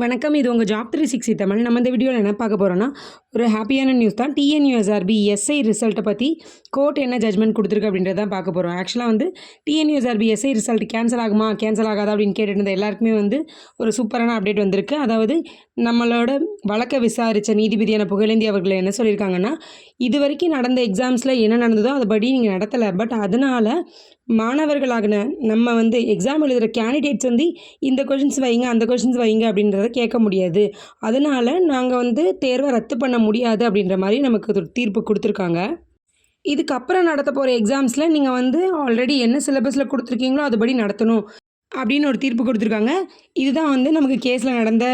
வணக்கம். இது உங்கள் ஜாப் 360 தமிழ். நம்ம இந்த வீடியோவில் என்ன பார்க்க போகிறோன்னா, ஒரு ஹாப்பியான நியூஸ் தான். டிஎன்யூஎஸ்ஆர்பி எஸ்ஐ ரிசல்ட்டை பற்றி கோர்ட் என்ன ஜட்மெண்ட் கொடுத்துருக்கு அப்படின்றத தான் பார்க்க போகிறோம். ஆக்சுவலாக டிஎன்யூஎஸ்ஆர்பி எஸ்ஐ ரிசல்ட் கேன்சல் ஆகுமா கேன்சல் ஆகாதா அப்படின்னு கேட்டுட்டு இருந்த எல்லாருக்குமே ஒரு சூப்பரான அப்டேட் வந்திருக்கு. அதாவது நம்மளோட வழக்கை விசாரித்த நீதிபதியான புகழேந்தி அவர்கள் என்ன சொல்லியிருக்காங்கன்னா, இது வரைக்கும் நடந்த எக்ஸாம்ஸில் என்ன நடந்ததோ அதுபடி நீங்கள் நடத்தலை. பட் அதனால் மாணவர்களாகின நம்ம எக்ஸாம் எழுதுகிற கேண்டிடேட்ஸ் இந்த கொஷின்ஸ் வைங்க அந்த கொஷின்ஸ் வைங்க அப்படின்றத கேட்க முடியாது. அதனால் நாங்கள் தேர்வை ரத்து பண்ண முடியாது அப்படின்ற மாதிரி நமக்கு ஒரு தீர்ப்பு கொடுத்துருக்காங்க. இதுக்கப்புறம் நடத்த போகிற எக்ஸாம்ஸில் நீங்கள் ஆல்ரெடி என்ன சிலபஸில் கொடுத்துருக்கீங்களோ அதுபடி நடத்தணும் அப்படின்னு ஒரு தீர்ப்பு கொடுத்துருக்காங்க. இதுதான் நமக்கு கேஸில் நடந்த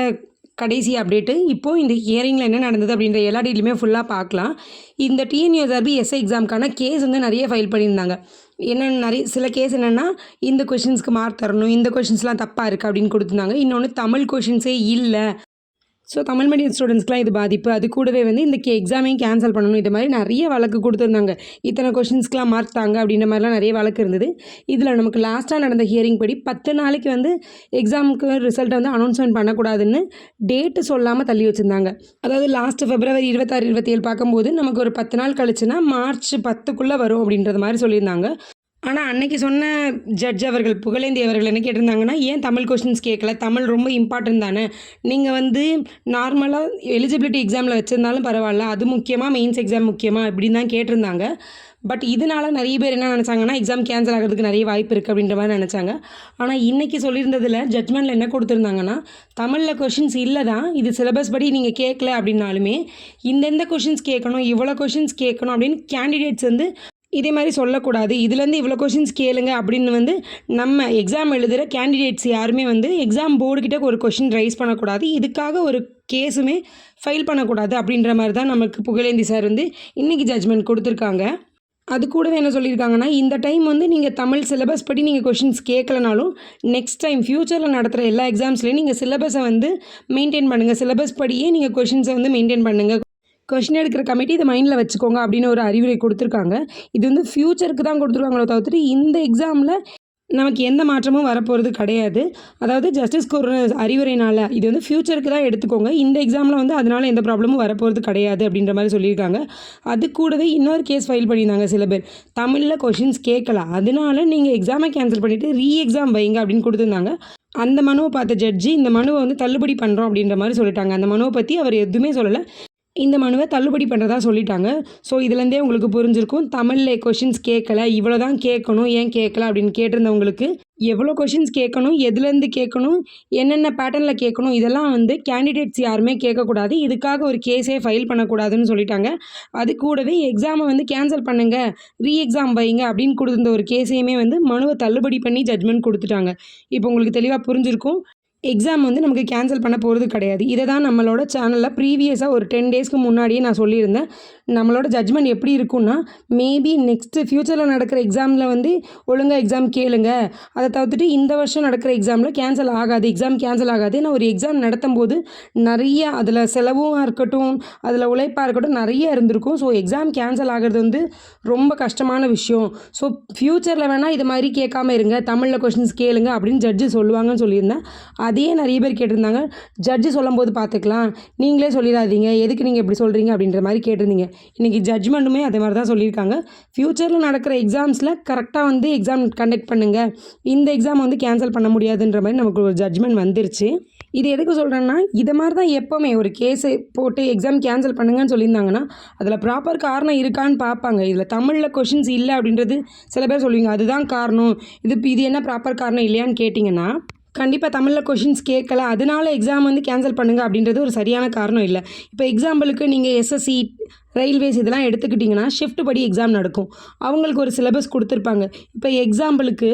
கடைசி அப்டேட்டு. இப்போது இந்த ஹியரிங்கில் என்ன நடந்தது அப்படின்ற எல்லா டீட்டெயிலுமே ஃபுல்லாக பார்க்கலாம். இந்த டிஎன்யூஎஸ்ஆர்பி எஸ்ஐ எக்ஸாமுக்கான கேஸ் நிறைய ஃபைல் பண்ணியிருந்தாங்க. சில கேஸ் என்னென்னா, இந்த கொஷின்ஸ்க்கு மார்க் தரணும், இந்த கொஷின்ஸ்லாம் தப்பாக இருக்குது அப்படின்னு கொடுத்துருந்தாங்க. இன்னொன்று தமிழ் கொஷின்ஸே இல்லை, ஸோ தமிழ் மீடியம் ஸ்டூடெண்ட்ஸ்க்குலாம் இது பாதிப்பு. அது கூடவே இந்த எக்ஸாமையும் கேன்சல் பண்ணணும். இது மாதிரி நிறைய வழக்கு கொடுத்துருந்தாங்க. இத்தனை கொஷின்ஸ்க்குலாம் மார்க் தாங்க அப்படின்ற மாதிரிலாம் நிறைய வழக்கு இருந்தது. இதில் நமக்கு லாஸ்ட்டாக நடந்த ஹியரிங் படி 10 நாளைக்கு எக்ஸாமுக்கு ரிசல்ட்டை அனௌன்ஸ்மெண்ட் பண்ணக்கூடாதுன்னு டேட்டு சொல்லாமல் தள்ளி வச்சுருந்தாங்க. அதாவது லாஸ்ட்டு February 26, 27 பார்க்கும்போது நமக்கு ஒரு 10 நாள் கழிச்சுன்னா March 10க்குள்ளே வரும் அப்படின்றது மாதிரி சொல்லியிருந்தாங்க. ஆனால் அன்னைக்கு சொன்ன ஜட்ஜ் அவர்கள் புகழேந்தி அவர்கள் என்ன கேட்டிருந்தாங்கன்னா, ஏன் தமிழ் கொஷின்ஸ் கேட்கல, தமிழ் ரொம்ப இம்பார்ட்டன்ட் தானே, நீங்கள் நார்மலாக எலிஜிபிலிட்டி எக்ஸாமில் வச்சுருந்தாலும் பரவாயில்ல, அது முக்கியமாக மெயின்ஸ் எக்ஸாம் முக்கியமாக இப்படின்னு தான் கேட்டிருந்தாங்க. பட் இதனால் நிறைய பேர் என்ன நினச்சாங்கன்னா, எக்ஸாம் கேன்சல் ஆகிறதுக்கு நிறைய வாய்ப்பு இருக்குது அப்படின்ற மாதிரி நினச்சாங்க. ஆனால் இன்றைக்கி சொல்லியிருந்ததில் ஜட்மெண்ட்டில் என்ன கொடுத்துருந்தாங்கன்னா, தமிழில் கொஷின்ஸ் இல்லை தான், இது சிலபஸ் படி நீங்கள் கேட்கல அப்படின்னாலுமே இந்தெந்த கொஷின்ஸ் கேட்கணும், இவ்வளோ கொஷின்ஸ் கேட்கணும் அப்படின்னு கேண்டிடேட்ஸ் இதே மாதிரி சொல்லக்கூடாது. இதுலேருந்து இவ்வளோ கொஷின்ஸ் கேளுங்க அப்படின்னு நம்ம எக்ஸாம் எழுதுகிற கேண்டிடேட்ஸ் யாருமே எக்ஸாம் போர்டுக்கிட்ட ஒரு கொஷின் ரைஸ் பண்ணக்கூடாது. இதுக்காக ஒரு கேஸுமே ஃபைல் பண்ணக்கூடாது அப்படின்ற மாதிரி தான் நமக்கு புகழேந்தி சார் இன்றைக்கி ஜட்ஜ்மெண்ட் கொடுத்துருக்காங்க. அது கூடவே என்ன சொல்லியிருக்காங்கன்னா, இந்த டைம் நீங்கள் தமிழ் சிலபஸ் படி நீங்கள் கொஷின்ஸ் கேட்கலனாலும் நெக்ஸ்ட் டைம் ஃப்யூச்சரில் நடத்துகிற எல்லா எக்ஸாம்ஸ்லேயும் நீங்கள் சிலபஸை மெயின்டைன் பண்ணுங்கள். சிலபஸ் படியே நீங்கள் கொஷின்ஸை மெயின்டைன் பண்ணுங்கள். கொஷின் எடுக்கிற கமிட்டி இதை மைண்டில் வச்சுக்கோங்க அப்படின்னு ஒரு அறிவுரை கொடுத்துருக்காங்க. இது ஃப்யூச்சருக்கு தான் கொடுத்துருக்காங்களோ தவிர்த்துட்டு இந்த எக்ஸாமில் நமக்கு எந்த மாற்றமும் வரப்போகிறது கிடையாது. அதாவது ஜஸ்டிஸ் ஒரு அறிவுரைனால் இது ஃப்யூச்சருக்கு தான் எடுத்துக்கோங்க. இந்த எக்ஸாமில் அதனால் எந்த ப்ராப்ளமும் வரப்போகிறது கிடையாது அப்படின்ற மாதிரி சொல்லியிருக்காங்க. அது கூடவே இன்னொரு கேஸ் ஃபைல் பண்ணியிருந்தாங்க சில பேர், தமிழில் கொஷின்ஸ் கேட்கல, அதனால நீங்கள் எக்ஸாமை கேன்சல் பண்ணிவிட்டு எக்ஸாம் வைங்க அப்படின்னு கொடுத்துருந்தாங்க. அந்த மனுவை பார்த்த ஜட்ஜி இந்த மனுவை தள்ளுபடி பண்ணுறோம் அப்படின்ற மாதிரி சொல்லிட்டாங்க. அந்த மனுவை பற்றி அவர் எதுவுமே சொல்லலை, இந்த மனுவை தள்ளுபடி பண்ணுறதா சொல்லிட்டாங்க. ஸோ இதுலேருந்தே உங்களுக்கு புரிஞ்சிருக்கும், தமிழில் கொஷின்ஸ் கேட்கல, இவ்வளோ தான் கேட்கணும், ஏன் கேட்கல அப்படின்னு கேட்டிருந்தவங்களுக்கு எவ்வளோ கொஷின்ஸ் கேட்கணும், எதுலேருந்து கேட்கணும், என்னென்ன பேட்டர்னில் கேட்கணும், இதெல்லாம் கேண்டிடேட்ஸ் யாருமே கேட்கக்கூடாது. இதுக்காக ஒரு கேஸே ஃபைல் பண்ணக்கூடாதுன்னு சொல்லிட்டாங்க. அது கூடவே எக்ஸாமை கேன்சல் பண்ணுங்கள், எக்ஸாம் வைங்க அப்படின்னு கொடுத்துருந்த ஒரு கேஸையுமே மனுவை தள்ளுபடி பண்ணி ஜட்மெண்ட் கொடுத்துட்டாங்க. இப்போ உங்களுக்கு தெளிவாக புரிஞ்சிருக்கும், எக்ஸாம் நமக்கு கேன்சல் பண்ண போகிறது கிடையாது. இதை தான் நம்மளோட சேனலில் ப்ரீவியஸாக ஒரு 10 டேஸ்க்கு முன்னாடியே நான் சொல்லியிருந்தேன். நம்மளோட ஜட்ஜ்மெண்ட் எப்படி இருக்குன்னா, மேபி நெக்ஸ்ட்டு ஃப்யூச்சரில் நடக்கிற எக்ஸாமில் ஒழுங்காக எக்ஸாம் கேளுங்க, அதை தவிர்த்துட்டு இந்த வருஷம் நடக்கிற எக்ஸாமில் கேன்சல் ஆகாது, எக்ஸாம் கேன்சல் ஆகாது. நான் ஒரு எக்ஸாம் நடத்தும் போது நிறைய அதில் செலவும் இருக்கட்டும், அதில் உழைப்பாக இருக்கட்டும் நிறைய இருந்திருக்கும். ஸோ எக்ஸாம் கேன்சல் ஆகிறது ரொம்ப கஷ்டமான விஷயம். ஸோ ஃப்யூச்சரில் வேணால் இது மாதிரி கேட்காம இருங்க, தமிழில் கொஷின்ஸ் கேளுங்க அப்படின்னு ஜட்ஜு சொல்லுவாங்கன்னு சொல்லியிருந்தேன். அதையே நிறைய பேர் கேட்டிருந்தாங்க, ஜட்ஜு சொல்லும்போது பார்த்துக்கலாம், நீங்களே சொல்லிடாதீங்க, எதுக்கு நீங்கள் இப்படி சொல்கிறீங்க அப்படின்ற மாதிரி கேட்டிருந்தீங்க. இன்றைக்கி ஜட்ஜ்மெண்ட்டுமே அதே மாதிரி தான் சொல்லியிருக்காங்க. ஃப்யூச்சரில் நடக்கிற எக்ஸாம்ஸில் கரெக்டாக எக்ஸாம் கண்டக்ட் பண்ணுங்கள், இந்த எக்ஸாம் கேன்சல் பண்ண முடியாதுன்ற மாதிரி நமக்கு ஒரு ஜட்ஜ்மெண்ட் வந்துருச்சு. இது எதுக்கு சொல்கிறேன்னா, இதை மாதிரி தான் எப்போவுமே ஒரு கேஸை போட்டு எக்ஸாம் கேன்சல் பண்ணுங்கன்னு சொல்லியிருந்தாங்கன்னா அதில் ப்ராப்பர் காரணம் இருக்கான்னு பார்ப்பாங்க. இதில் தமிழில் கொஷின்ஸ் இல்லை அப்படின்றது சில பேர் சொல்லுவீங்க, அதுதான் காரணம், இது என்ன ப்ராப்பர் காரணம் இல்லையான்னு கேட்டிங்கன்னா, கண்டிப்பாக தமிழில் கொஷின்ஸ் கேட்கல அதனால எக்ஸாம் கேன்சல் பண்ணுங்கள் அப்படின்றது ஒரு சரியான காரணம் இல்லை. இப்போ எக்ஸாம்பிளுக்கு நீங்கள் எஸ்எஸ்சி, ரயில்வேஸ் இதெல்லாம் எடுத்துக்கிட்டிங்கன்னா ஷிஃப்ட் படி எக்ஸாம் நடக்கும். அவங்களுக்கு ஒரு சிலபஸ் கொடுத்துருப்பாங்க. இப்போ எக்ஸாம்பிளுக்கு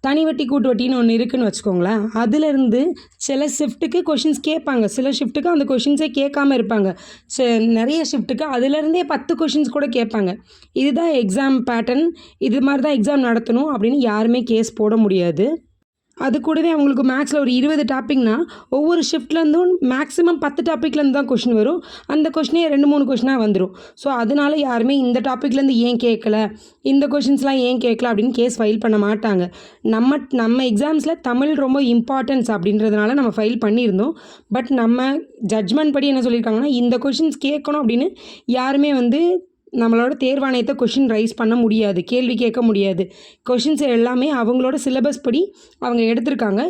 தனி வட்டி கூட்டு வட்டின்னு ஒன்று இருக்குதுன்னு வச்சுக்கோங்களேன், அதிலேருந்து சில ஷிஃப்ட்டுக்கு கொஷின்ஸ் கேட்பாங்க, சில ஷிஃப்ட்டுக்கு அந்த கொஷின்ஸே கேட்காம இருப்பாங்க, நிறைய ஷிஃப்ட்டுக்கு அதிலேருந்தே 10 கொஷின்ஸ் கூட கேட்பாங்க. இதுதான் எக்ஸாம் பேட்டர்ன், இது மாதிரி தான் எக்ஸாம் நடத்தணும் அப்படின்னு யாருமே கேஸ் போட முடியாது. அது கூடவே அவங்களுக்கு மேக்ஸில் ஒரு 20 டாப்பிக்னா ஒவ்வொரு ஷிஃப்ட்லேருந்தும் மேக்ஸிமம் 10 டாப்பிக்லேருந்து தான் கொஷின் வரும். அந்த கொஷினே 2-3 கொஷினாக வந்துடும். ஸோ அதனால யாருமே இந்த டாப்பிக்லேருந்து ஏன் கேட்கல, இந்த கொஷின்ஸ்லாம் ஏன் கேட்கல அப்படின்னு கேஸ் ஃபைல் பண்ண மாட்டாங்க. நம்ம எக்ஸாம்ஸில் தமிழ் ரொம்ப இம்பார்ட்டன்ஸ் அப்படின்றதுனால நம்ம ஃபைல் பண்ணியிருந்தோம். பட் நம்ம ஜட்ஜ்மெண்ட் படி என்ன சொல்லியிருக்காங்கன்னா, இந்த கொஷின்ஸ் கேட்கணும் அப்படின்னு யாருமே வந்து நம்மளோட தேர்வாணையத்தை கொஷின் ரைஸ் பண்ண முடியாது, கேள்வி கேட்க முடியாது. கொஷின்ஸ் எல்லாமே அவங்களோட சிலபஸ் படி அவங்க எடுத்திருக்காங்க.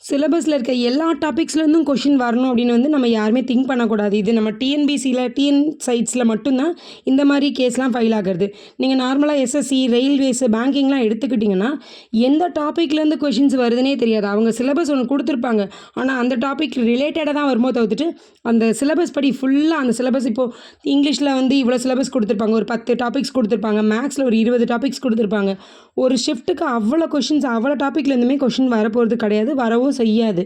சிலபஸில் இருக்க எல்லா டாபிக்ஸ்லேருந்தும் கொஷின் வரணும் அப்படின்னு வந்து நம்ம யாருமே திங்க் பண்ணக்கூடாது. இது நம்ம டிஎன் சைட்ஸில் மட்டும்தான் இந்த மாதிரி கேஸ்லாம் ஃபைல் ஆகிறது. நீங்கள் நார்மலாக எஸ்எஸ்சி, ரயில்வேஸு, பேங்கிங்லாம் எடுத்துக்கிட்டிங்கன்னா எந்த டாப்பிக்லேருந்து கொஷின்ஸ் வருதுன்னே தெரியாது. அவங்க சிலபஸ் ஒன்று கொடுத்துருப்பாங்க, ஆனால் அந்த டாபிக் ரிலேட்டடாக தான் வரும்போது தவிர்த்துட்டு அந்த சிலபஸ் படி ஃபுல்லாக அந்த சிலபஸ் இப்போது இங்கிலீஷில் வந்து இவ்வளோ சிலபஸ் கொடுத்துருப்பாங்க, ஒரு 10 டாபிக்ஸ் கொடுத்துருப்பாங்க, மேக்ஸில் ஒரு 20 டாபிக்ஸ் கொடுத்துருப்பாங்க. ஒரு ஷிஃப்ட்டுக்கு அவ்வளோ கொஷின்ஸ் அவ்வளோ டாப்பிக்லேருந்துமே கொஷின் வரப்போகிறது கிடையாது, வரவும் செய்யாது.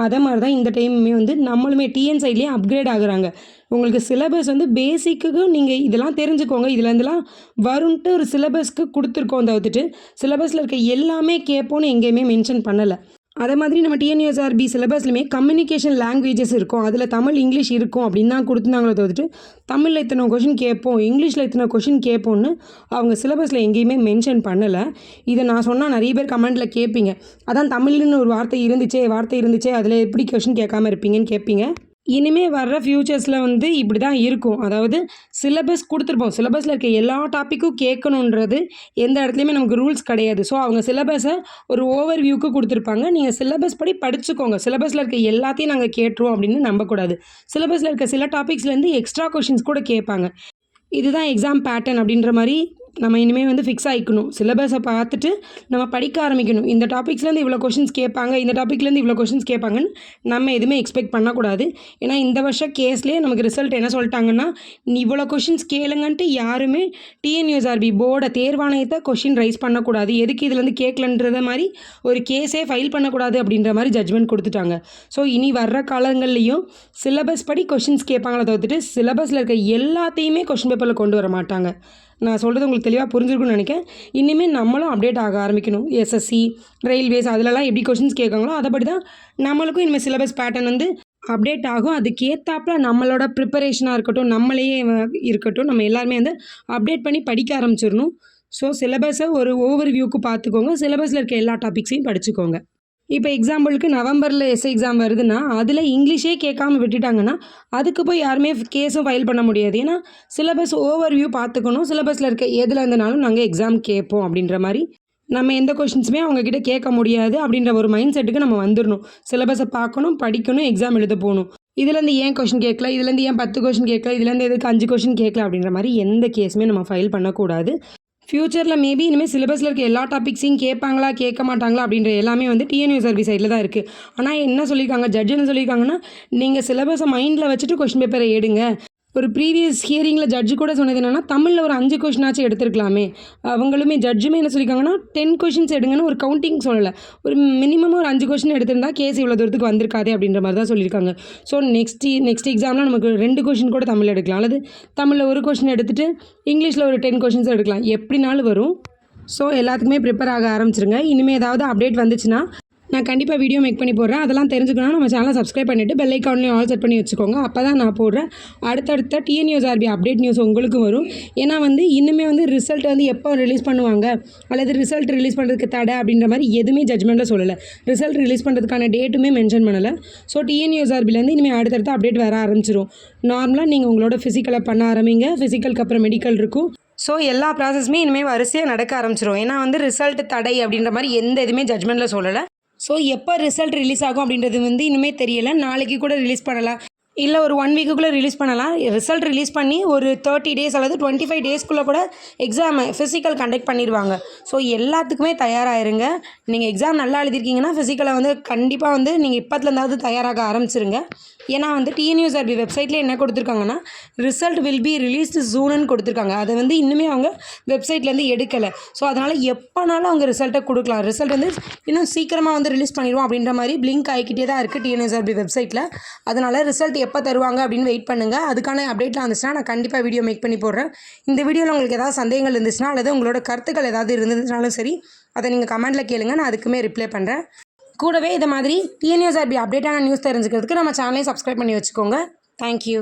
அதே மாதிரி தான் இந்த டைமுமே வந்து நம்மளுமே டிஎன் சைட்லேயே அப்கிரேட் ஆகுறாங்க. உங்களுக்கு சிலபஸ் வந்து பேசிக்கு நீங்கள் இதெல்லாம் தெரிஞ்சுக்கோங்க, இதுலேருந்துலாம் வரும்ன்ட்டு ஒரு சிலபஸ்க்கு கொடுத்துருக்கோம் தவிர்த்துட்டு சிலபஸில் இருக்க எல்லாமே கேட்போன்னு எங்கேயுமே மென்ஷன் பண்ணலை. அதே மாதிரி நம்ம டிஎன்யூஎஸ்ஆர்பி சிலபஸ்லையுமே கம்யூனிகேஷன் லாங்குவேஜஸ் இருக்கும், அதில் தமிழ் இங்கிலீஷ் இருக்கும் அப்படின்னு தான் கொடுத்துருந்தாங்களே தவிர்த்துட்டு தமிழில் இத்தனை கொஷின் கேட்போம், இங்கிலீஷில் இத்தனை கொஷின் கேட்போன்னு அவங்க சிலபஸில் எங்கேயுமே மென்ஷன் பண்ணலை. இதை நான் சொன்னால் நிறைய பேர் கமெண்ட்டில் கேட்பீங்க, அதான் தமிழ்னு ஒரு வார்த்தை இருந்துச்சே அதில் எப்படி கொஷின் கேட்காம இருப்பீங்கன்னு கேட்பீங்க. இனிமேல் வர்ற ஃப்யூச்சர்ஸில் வந்து இப்படி தான் இருக்கும். அதாவது சிலபஸ் கொடுத்துருப்போம், சிலபஸில் இருக்க எல்லா டாப்பிக்கும் கேட்கணுன்றது எந்த இடத்துலையுமே நமக்கு ரூல்ஸ் கிடையாது. ஸோ அவங்க சிலபஸை ஒரு ஓவர் வியூக்கு கொடுத்துருப்பாங்க, நீங்கள் சிலபஸ் படி படிச்சுக்கோங்க. சிலபஸில் இருக்க எல்லாத்தையும் நாங்கள் கேட்டுருவோம் அப்படின்னு நம்பக்கூடாது. சிலபஸில் இருக்க சில டாபிக்ஸ்லேருந்து எக்ஸ்ட்ரா கொஷின்ஸ் கூட கேட்பாங்க. இதுதான் எக்ஸாம் பேட்டர்ன் அப்படின்ற மாதிரி நம்ம இனிமேல் வந்து ஃபிக்ஸ் ஆகிக்கணும். சிலபஸை பார்த்துட்டு நம்ம படிக்க ஆரம்பிக்கணும். இந்த டாபிக்ஸ்லேருந்து இவ்வளோ கொஷின்ஸ் கேட்பாங்க, இந்த டாப்பிக்லேருந்து இவ்வளோ கொஷின்ஸ் கேட்பாங்கன்னு நம்ம எதுவுமே எக்ஸ்பெக்ட் பண்ணக்கூடாது. ஏன்னா இந்த வருஷம் கேஸ்லேயே நமக்கு ரிசல்ட் என்ன சொல்லிட்டாங்கன்னா, இவ்வளோ கொஷின்ஸ் கேளுங்கன்ட்டு யாருமே டிஎன்யூஎஸ்ஆர்பி போர்டை தேர்வாணையத்தை கொஷின் ரைஸ் பண்ணக்கூடாது, எதுக்கு இதுலேருந்து கேட்கலன்றத மாதிரி ஒரு கேஸே ஃபைல் பண்ணக்கூடாது அப்படின்ற மாதிரி ஜட்ஜ்மெண்ட் கொடுத்துட்டாங்க. ஸோ இனி வர்ற காலங்கள்லேயும் சிலபஸ் படி கொஷின்ஸ் கேட்பாங்களே தவிர்த்துட்டு சிலபஸில் இருக்க எல்லாத்தையுமே கொஷின் பேப்பரில் கொண்டு வர மாட்டாங்க. நான் சொல்கிறது உங்களுக்கு தெளிவாக புரிஞ்சிருக்குன்னு நினைக்கிறேன். இனிமேல் நம்மளும் அப்டேட் ஆக ஆரம்பிக்கணும். எஸ்எஸ்சி, ரயில்வேஸ் அதிலலாம் எப்படி கொஷின்ஸ் கேட்காங்களோ அதைப்படி தான் நம்மளுக்கும் இனிமேல் சிலபஸ் பேட்டர்ன் வந்து அப்டேட் ஆகும். அதுக்கேற்றாப்புல நம்மளோட ப்ரிப்பரேஷனாக இருக்கட்டும், நம்மளையே இருக்கட்டும், நம்ம எல்லாருமே வந்து அப்டேட் பண்ணி படிக்க ஆரம்பிச்சிடணும். ஸோ சிலபஸை ஒரு ஓவர் வியூக்கு பார்த்துக்கோங்க, சிலபஸில் இருக்க எல்லா டாபிக்ஸையும் படிச்சுக்கோங்க. இப்போ எக்ஸாம்பிளுக்கு நவம்பரில் எஸ்ஐ எக்ஸாம் வருதுன்னா அதில் இங்கிலீஷே கேட்காம விட்டுட்டாங்கன்னா அதுக்கு போய் யாருமே கேஸும் ஃபைல் பண்ண முடியாது. ஏன்னா சிலபஸ் ஓவர் வியூ பார்த்துக்கணும், சிலபஸில் இருக்க எதில் இருந்தனாலும் நாங்கள் எக்ஸாம் கேட்போம் அப்படின்ற மாதிரி நம்ம எந்த கொஷின்ஸுமே அவங்கக்கிட்ட கேட்க முடியாது அப்படின்ற ஒரு மைண்ட் செட்டுக்கு நம்ம வந்துடணும். சிலபஸை பார்க்கணும், படிக்கணும், எக்ஸாம் எழுத போகணும். இதுலேருந்து ஏன் கொஷின் கேட்கல, இதுலேருந்து ஏன் 10 கொஷின் கேட்கல, இதுலேருந்து எதுக்கு 5 கொஷின் கேட்கல அப்படின்ற மாதிரி எந்த கேஸுமே நம்ம ஃபைல் பண்ணக்கூடாது. ஃப்யூச்சரில் மேபி இனிமேல் சிலபஸில் இருக்க எல்லா டாபிக்ஸையும் கேட்பாங்களா கேட்க மாட்டாங்களா அப்படின்ற எல்லாமே வந்து டிஎன்யூஎஸ்ஆர்பி சைடில் தான் இருக்குது. ஆனால் என்ன சொல்லியிருக்காங்க, ஜட்ஜ் என்ன சொல்லியிருக்காங்கன்னா, நீங்கள் சிலபஸை மைண்டில் வச்சுட்டு கொஷின் பேப்பரை எடுங்க. ஒரு ப்ரீவியஸ் ஹியரிங்கில் ஜட்ஜு கூட சொன்னது என்னென்னா, தமிழில் ஒரு 5 கொஷினாச்சும் எடுத்துருக்கலாமே. அவங்களுமே ஜட்ஜுமே என்ன சொல்லியிருக்காங்கன்னா 10 கொஷின்ஸ் எடுங்கன்னு ஒரு கவுண்டிங் சொல்லலை, ஒரு மினிமமாக ஒரு 5 கொஷின் எடுத்திருந்தா கேஸ் இவ்வளோ தூரத்துக்கு வந்திருக்காதே அப்படின்ற மாதிரி தான் சொல்லியிருக்காங்க. ஸோ நெக்ஸ்ட் எக்ஸாமில் நமக்கு 2 கொஷின் கூட தமிழ் எடுக்கலாம், அல்லது தமிழில் ஒரு கொஷின் எடுத்துகிட்டு இங்கிலீஷில் ஒரு 10 கொஷின்ஸ் எடுக்கலாம், எப்படினாலும் வரும். ஸோ எல்லாத்துக்குமே ப்ரிப்பேர் ஆக ஆரம்பிச்சிருங்க. இனிமேல் ஏதாவது அப்டேட் வந்துச்சுன்னா நான் கண்டிப்பாக வீடியோ மேக் பண்ணி போடுறேன். அதெல்லாம் தெரிஞ்சுக்கணும் நம்ம சேனலை சப்ஸ்கிரைப் பண்ணிவிட்டு பெல் ஐக்கான்லையும் ஆல் செட் பண்ணி வச்சுக்கோங்க. அப்போ தான் நான் போடுறேன் அடுத்தடுத்த டிஎன்யூஎஸ்ஆர்பி அப்டேட் நியூஸ் உங்களுக்கும் வரும். ஏன்னா வந்து இன்னுமே வந்து ரிசல்ட் வந்து எப்போ ரிலீஸ் பண்ணுவாங்க, அல்லது ரிசல்ட் ரிலீஸ் பண்ணுறதுக்கு தடை அப்படின்ற மாதிரி எதுவுமே ஜட்ஜ்மெண்ட்டில் சொல்லலை. ரிசல்ட் ரிலீஸ் பண்ணுறதுக்கான டேட்டுமே மென்ஷன் பண்ணலை. ஸோ டிஎன்யூஎஸ்ஆர்பிலேருந்து இனிமேல் அடுத்தடுத்த அப்டேட் வர ஆரம்பிச்சிடும். நார்மலாக நீங்கள் உங்களோட ஃபிசிக்கலை பண்ண ஆரம்பிங்க, ஃபிசிக்கலுக்கு அப்புறம் மெடிக்கல் இருக்கும். ஸோ எல்லா ப்ராசஸுமே இனிமேல் வரிசையாக நடக்க ஆரம்பிச்சிடும். ஏன்னா வந்து ரிசல்ட் தடை அப்படின்ற மாதிரி எந்த இதுவுமே ஜட்ஜ்மெண்ட்டில் சொல்லலை. ஸோ எப்போ ரிசல்ட் ரிலீஸ் ஆகும் அப்படின்றது வந்து இனிமேல் தெரியலை. நாளைக்கு கூட ரிலீஸ் பண்ணலாம், இல்லை ஒரு 1 வீக்குள்ளே ரிலீஸ் பண்ணலாம். ரிசல்ட் ரிலீஸ் பண்ணி ஒரு 30 டேஸ் அல்லது 25 டேஸ்க்குள்ளே கூட எக்ஸாம் ஃபிசிக்கல் கண்டக்ட் பண்ணிடுவாங்க. ஸோ எல்லாத்துக்குமே தயாராகிருங்க. நீங்கள் எக்ஸாம் நல்லா எழுதிருக்கீங்கன்னா ஃபிசிக்கலை வந்து கண்டிப்பாக வந்து நீங்கள் இப்போத்துலேருந்தாவது தயாராக ஆரம்பிச்சிருங்க. ஏன்னா வந்து டிஎன்யூஎஸ்ஆர்பி வெப்சைட்டில் என்ன கொடுத்துருக்காங்கன்னா, ரிசல்ட் வில் பி ரிலீஸ்டு சூனுன்னு கொடுத்துருக்காங்க. அதை வந்து இன்னுமே அவங்க வெப்சைட்லேருந்து எடுக்கலை. ஸோ அதனால் எப்போனாலும் அவங்க ரிசல்ட்டை கொடுக்கலாம். ரிசல்ட் வந்து இன்னும் சீக்கிரமாக வந்து ரிலீஸ் பண்ணிடுவோம் அப்படின்ற மாதிரி பிளிங்க் ஆகிக்கிட்டே தான் இருக்குது டிஎன்யூஎஸ்ஆர்பி வெப்சைட்டில். அதனால் ரிசல்ட் எப்போ தருவாங்க அப்படின்னு வெயிட் பண்ணுங்கள். அதுக்கான அப்டேட்லாம் இருந்துச்சுன்னா நான் கண்டிப்பாக வீடியோ மேக் பண்ணி போடுறேன். இந்த வீடியோவில் உங்களுக்கு ஏதாவது சந்தேகங்கள் இருந்துச்சுன்னா அல்லது உங்களோட கருத்துக்கள் ஏதாவது இருந்துச்சுனாலும் சரி, அதை நீங்கள் கமெண்ட்டில் கேளுங்க, நான் அதுக்குமே ரிப்ளை பண்ணுறேன். கூடவே இதை மாதிரி டிஎன்யூஎஸ்ஆர்பி அப்டேட்டான நியூஸ் தெரிஞ்சுக்கிறதுக்கு நம்ம சேனலையும் சப்ஸ்கிரைப் பண்ணி வச்சுக்கோங்க. தேங்க்யூ.